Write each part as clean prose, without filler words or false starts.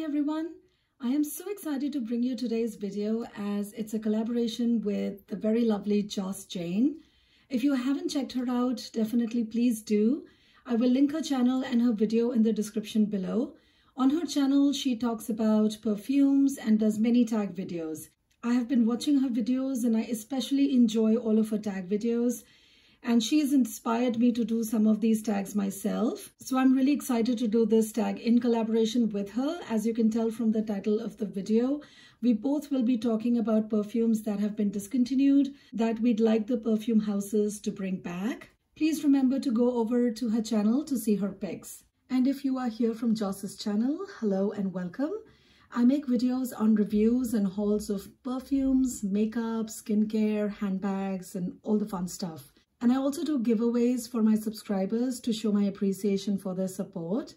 everyone. I am so excited to bring you today's video as it's a collaboration with the very lovely JOSS Jane. If you haven't checked her out, definitely please do. I will link her channel and her video in the description below. On her channel, she talks about perfumes and does many tag videos. I have been watching her videos and I especially enjoy all of her tag videos. And she has inspired me to do some of these tags myself. So I'm really excited to do this tag in collaboration with her. As you can tell from the title of the video, we both will be talking about perfumes that have been discontinued that we'd like the perfume houses to bring back. Please remember to go over to her channel to see her pics. And if you are here from Joss's channel, hello and welcome. I make videos on reviews and hauls of perfumes, makeup, skincare, handbags, and all the fun stuff. And I also do giveaways for my subscribers to show my appreciation for their support.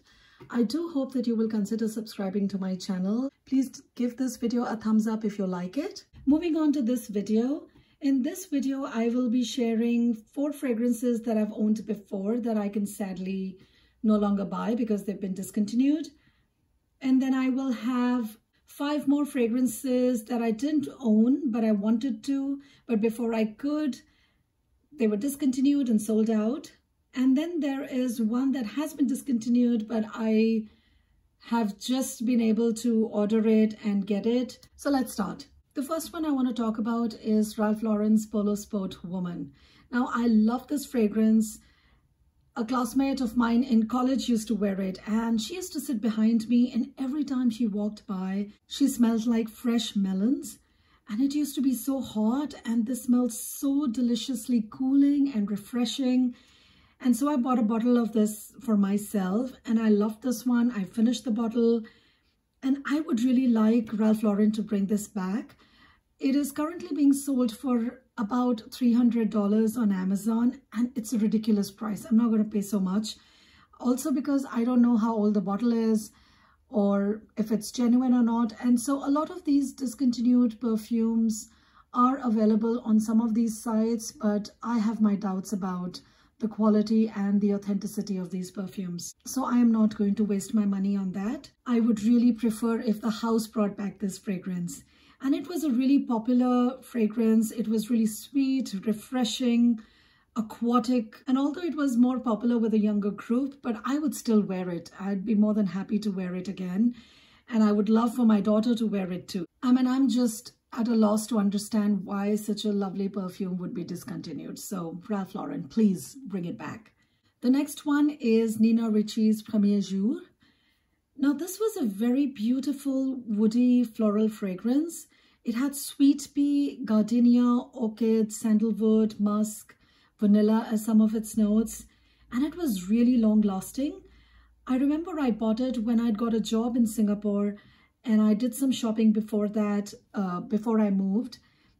I do hope that you will consider subscribing to my channel. Please give this video a thumbs up if you like it. Moving on to this video. In this video, I will be sharing 4 fragrances that I've owned before that I can sadly no longer buy because they've been discontinued. And then I will have 5 more fragrances that I didn't own, but I wanted to, but before I could, they were discontinued and sold out. And then there is one that has been discontinued, but I have just been able to order it and get it. So let's start. The first one I want to talk about is Ralph Lauren's Polo Sport Woman. Now, I love this fragrance. A classmate of mine in college used to wear it, and she used to sit behind me, and every time she walked by, she smelled like fresh melons. And it used to be so hot, and this smelled so deliciously cooling and refreshing. And so I bought a bottle of this for myself, and I loved this one. I finished the bottle, and I would really like Ralph Lauren to bring this back. It is currently being sold for about $300 on Amazon, and it's a ridiculous price. I'm not going to pay so much. Also because I don't know how old the bottle is, or if it's genuine or not. And so a lot of these discontinued perfumes are available on some of these sites, but I have my doubts about the quality and the authenticity of these perfumes. So I am not going to waste my money on that. I would really prefer if the house brought back this fragrance. And it was a really popular fragrance. It was really sweet, refreshing, aquatic, and although it was more popular with a younger group, but I would still wear it. I'd be more than happy to wear it again, and I would love for my daughter to wear it too. I mean, I'm just at a loss to understand why such a lovely perfume would be discontinued. So Ralph Lauren, please bring it back. The next one is Nina Ricci's Premier Jour. Now, this was a very beautiful woody floral fragrance. It had sweet pea, gardenia, orchid, sandalwood, musk, vanilla as some of its notes, and it was really long lasting. I remember I bought it when I'd got a job in Singapore, and I did some shopping before that, before I moved,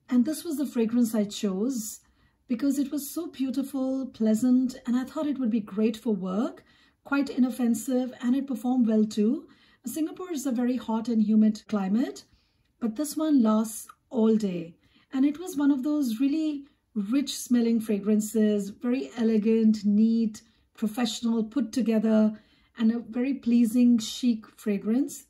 and this was the fragrance I chose because it was so beautiful, pleasant, and I thought it would be great for work, quite inoffensive, and it performed well too. Singapore is a very hot and humid climate, but this one lasts all day, and it was one of those really rich smelling fragrances, very elegant, neat, professional, put together, and a very pleasing, chic fragrance.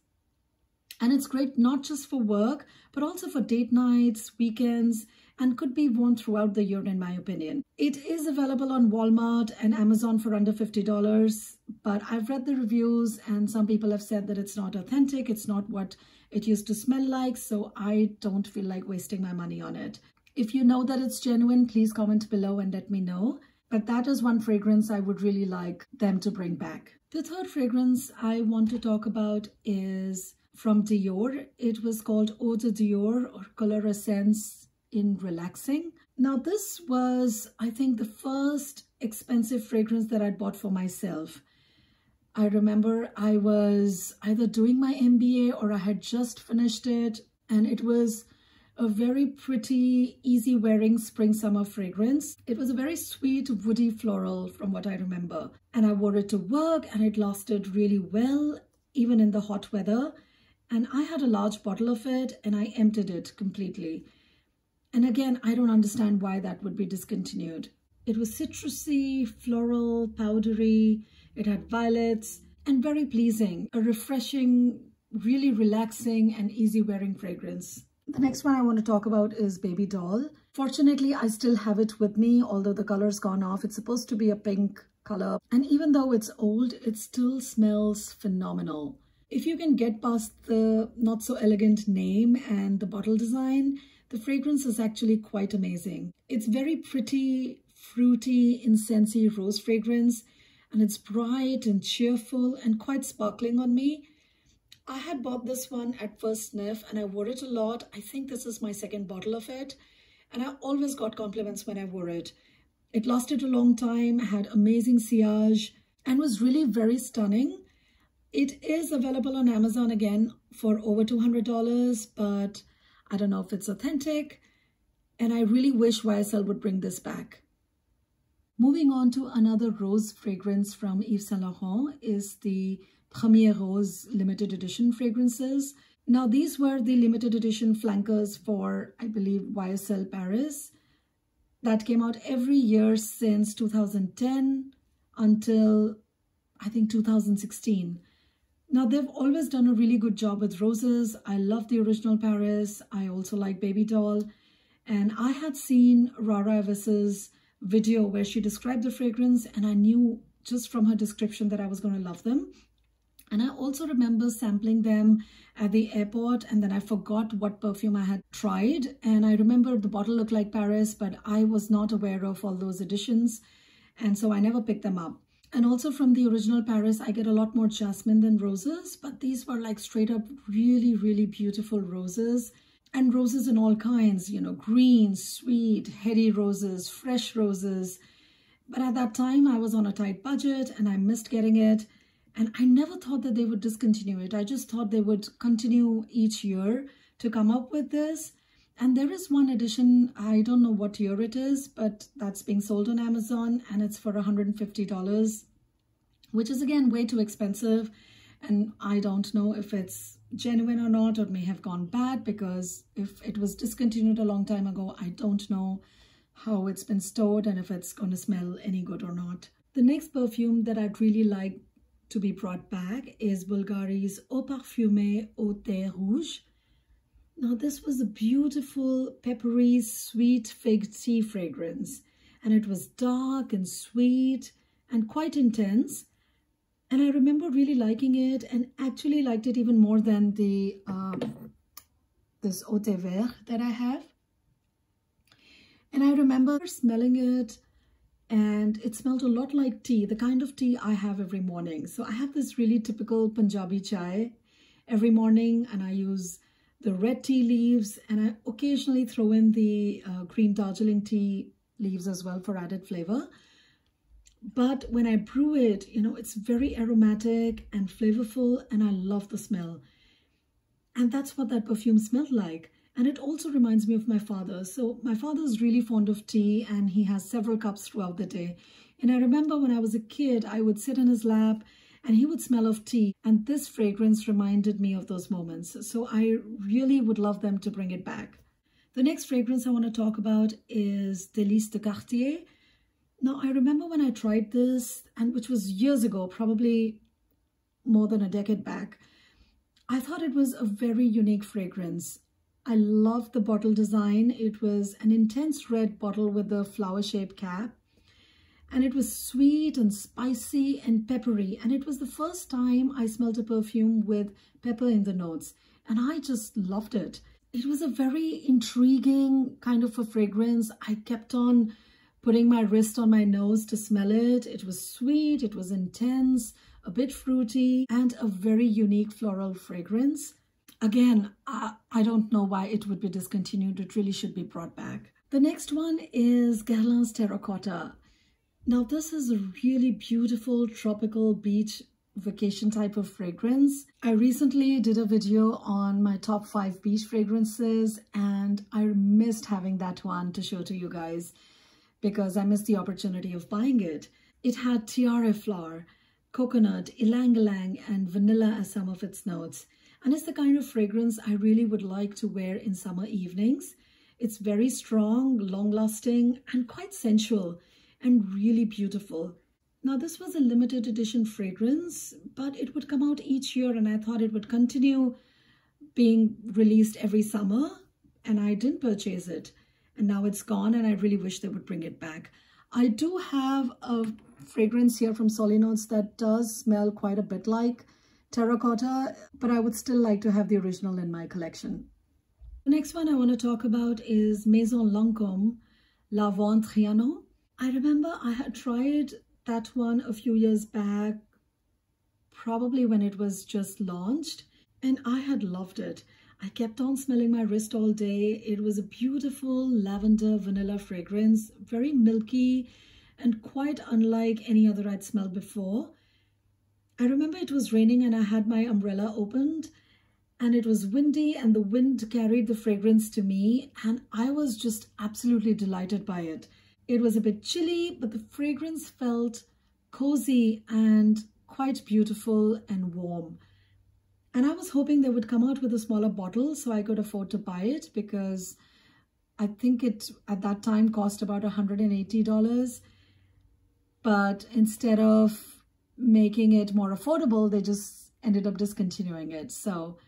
And it's great not just for work, but also for date nights, weekends, and could be worn throughout the year in my opinion. It is available on Walmart and Amazon for under $50, but I've read the reviews and some people have said that it's not authentic, it's not what it used to smell like, so I don't feel like wasting my money on it. If you know that it's genuine, please comment below and let me know. But that is one fragrance I would really like them to bring back. The third fragrance I want to talk about is from Dior. It was called Eau de Dior or Color Essence in Relaxing. Now this was, I think, the first expensive fragrance that I'd bought for myself. I remember I was either doing my MBA or I had just finished it, and it was a very pretty, easy wearing spring summer fragrance. It was a very sweet woody floral from what I remember. And I wore it to work and it lasted really well, even in the hot weather. And I had a large bottle of it and I emptied it completely. And again, I don't understand why that would be discontinued. It was citrusy, floral, powdery. It had violets and very pleasing, a refreshing really relaxing and easy wearing fragrance. The next one I want to talk about is Baby Doll. Fortunately, I still have it with me, although the color's gone off. It's supposed to be a pink color. And even though it's old, it still smells phenomenal. If you can get past the not so elegant name and the bottle design, the fragrance is actually quite amazing. It's very pretty, fruity, incensey rose fragrance, and it's bright and cheerful and quite sparkling on me. I had bought this one at first sniff and I wore it a lot. I think this is my second bottle of it, and I always got compliments when I wore it. It lasted a long time, had amazing sillage, and was really very stunning. It is available on Amazon again for over $200, but I don't know if it's authentic, and I really wish YSL would bring this back. Moving on to another rose fragrance from Yves Saint Laurent is the Premier Rose limited edition fragrances. Now, these were the limited edition flankers for, I believe, YSL Paris that came out every year since 2010 until, I think, 2016. Now, they've always done a really good job with roses. I love the original Paris. I also like Baby Doll. And I had seen Rara Evis's video where she described the fragrance, and I knew just from her description that I was going to love them. And I also remember sampling them at the airport, and then I forgot what perfume I had tried. And I remember the bottle looked like Paris, but I was not aware of all those additions. And so I never picked them up. And also from the original Paris, I get a lot more jasmine than roses, but these were like straight up really, really beautiful roses. And roses in all kinds, you know, green, sweet, heady roses, fresh roses. But at that time, I was on a tight budget and I missed getting it. And I never thought that they would discontinue it. I just thought they would continue each year to come up with this. And there is one edition, I don't know what year it is, but that's being sold on Amazon and it's for $150, which is again way too expensive. And I don't know if it's genuine or not, or it may have gone bad, because if it was discontinued a long time ago, I don't know how it's been stored and if it's going to smell any good or not. The next perfume that I'd really like to be brought back is Bulgari's Eau Parfumée Eau Thé Rouge. Now, this was a beautiful, peppery, sweet fig tea fragrance, and it was dark and sweet and quite intense. And I remember really liking it, and actually liked it even more than the this Eau Thé Vert that I have. And I remember smelling it, and it smelled a lot like tea, the kind of tea I have every morning. So I have this really typical Punjabi chai every morning, and I use the red tea leaves, and I occasionally throw in the green Darjeeling tea leaves as well for added flavor. But when I brew it, you know, it's very aromatic and flavorful, and I love the smell. And that's what that perfume smelled like. And it also reminds me of my father. So my father is really fond of tea, and he has several cups throughout the day. And I remember when I was a kid, I would sit in his lap and he would smell of tea. And this fragrance reminded me of those moments. So I really would love them to bring it back. The next fragrance I want to talk about is Délices de Cartier. Now, I remember when I tried this, and which was years ago, probably more than a decade back, I thought it was a very unique fragrance. I loved the bottle design. It was an intense red bottle with a flower-shaped cap. And it was sweet and spicy and peppery. And it was the first time I smelled a perfume with pepper in the notes. And I just loved it. It was a very intriguing kind of a fragrance. I kept on putting my wrist on my nose to smell it. It was sweet, it was intense, a bit fruity, and a very unique floral fragrance. Again, I don't know why it would be discontinued. It really should be brought back. The next one is Guerlain Terracotta. Now, this is a really beautiful tropical beach vacation type of fragrance. I recently did a video on my top 5 beach fragrances, and I missed having that one to show to you guys because I missed the opportunity of buying it. It had tiare flower, coconut, ylang-ylang, and vanilla as some of its notes. And it's the kind of fragrance I really would like to wear in summer evenings. It's very strong, long-lasting, and quite sensual, and really beautiful. Now this was a limited edition fragrance, but it would come out each year and I thought it would continue being released every summer, and I didn't purchase it. And now it's gone and I really wish they would bring it back. I do have a fragrance here from Solenotes that does smell quite a bit like terracotta, but I would still like to have the original in my collection. The next one I want to talk about is Maison Lancome La Nuit. I remember I had tried that one a few years back, probably when it was just launched, and I had loved it. I kept on smelling my wrist all day. It was a beautiful lavender vanilla fragrance, very milky and quite unlike any other I'd smelled before. I remember it was raining and I had my umbrella opened and it was windy and the wind carried the fragrance to me and I was just absolutely delighted by it. It was a bit chilly, but the fragrance felt cozy and quite beautiful and warm. And I was hoping they would come out with a smaller bottle so I could afford to buy it, because I think it at that time cost about $180. But instead of making it more affordable, they just ended up discontinuing it. So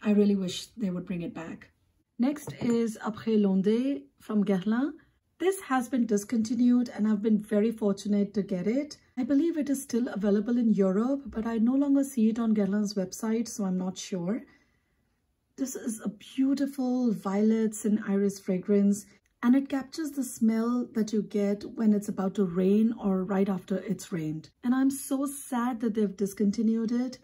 I really wish they would bring it back. Next is Après l'Ondée from Guerlain. This has been discontinued and I've been very fortunate to get it. I believe it is still available in Europe, but I no longer see it on Guerlain's website, so I'm not sure. This is a beautiful violets and iris fragrance, and it captures the smell that you get when it's about to rain or right after it's rained. And I'm so sad that they've discontinued it.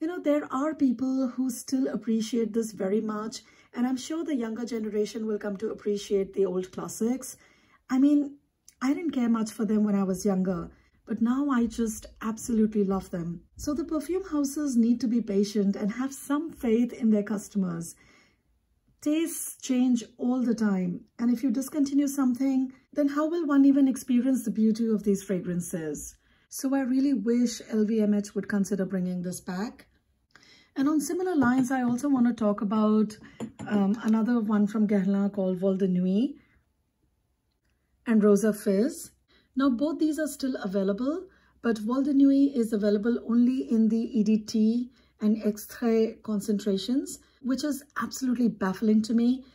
You know, there are people who still appreciate this very much, and I'm sure the younger generation will come to appreciate the old classics. I mean, I didn't care much for them when I was younger, but now I just absolutely love them. So the perfume houses need to be patient and have some faith in their customers. Tastes change all the time, and if you discontinue something, then how will one even experience the beauty of these fragrances? So I really wish LVMH would consider bringing this back. And on similar lines, I also want to talk about another one from Guerlain called Vol de Nuit and Rosa Fizz. Now, both these are still available, but Vol de Nuit is available only in the EDT and Extrait concentrations, which is absolutely baffling to me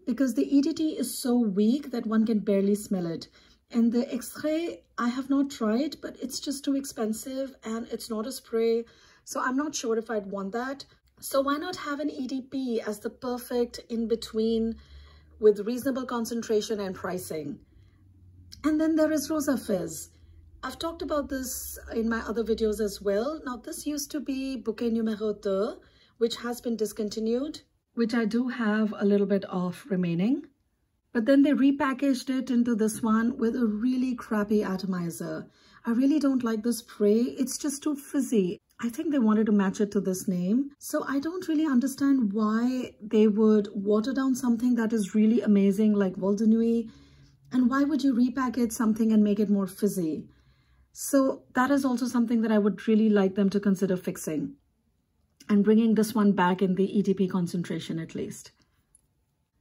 because the EDT is so weak that one can barely smell it. And the Extrait, I have not tried, but it's just too expensive and it's not a spray. So I'm not sure if I'd want that. So why not have an EDP as the perfect in-between with reasonable concentration and pricing? And then there is Rosa Fizz. I've talked about this in my other videos as well. Now this used to be Bouquet Numéro 2, which has been discontinued, which I do have a little bit of remaining. But then they repackaged it into this one with a really crappy atomizer. I really don't like the spray. It's just too fizzy. I think they wanted to match it to this name. So I don't really understand why they would water down something that is really amazing like Vol de Nuit. And why would you repackage something and make it more fizzy? So that is also something that I would really like them to consider fixing and bringing this one back in the EDP concentration at least.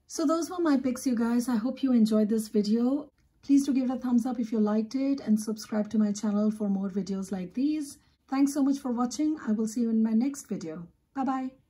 So those were my picks, you guys. I hope you enjoyed this video. Please do give it a thumbs up if you liked it and subscribe to my channel for more videos like these. Thanks so much for watching. I will see you in my next video. Bye-bye.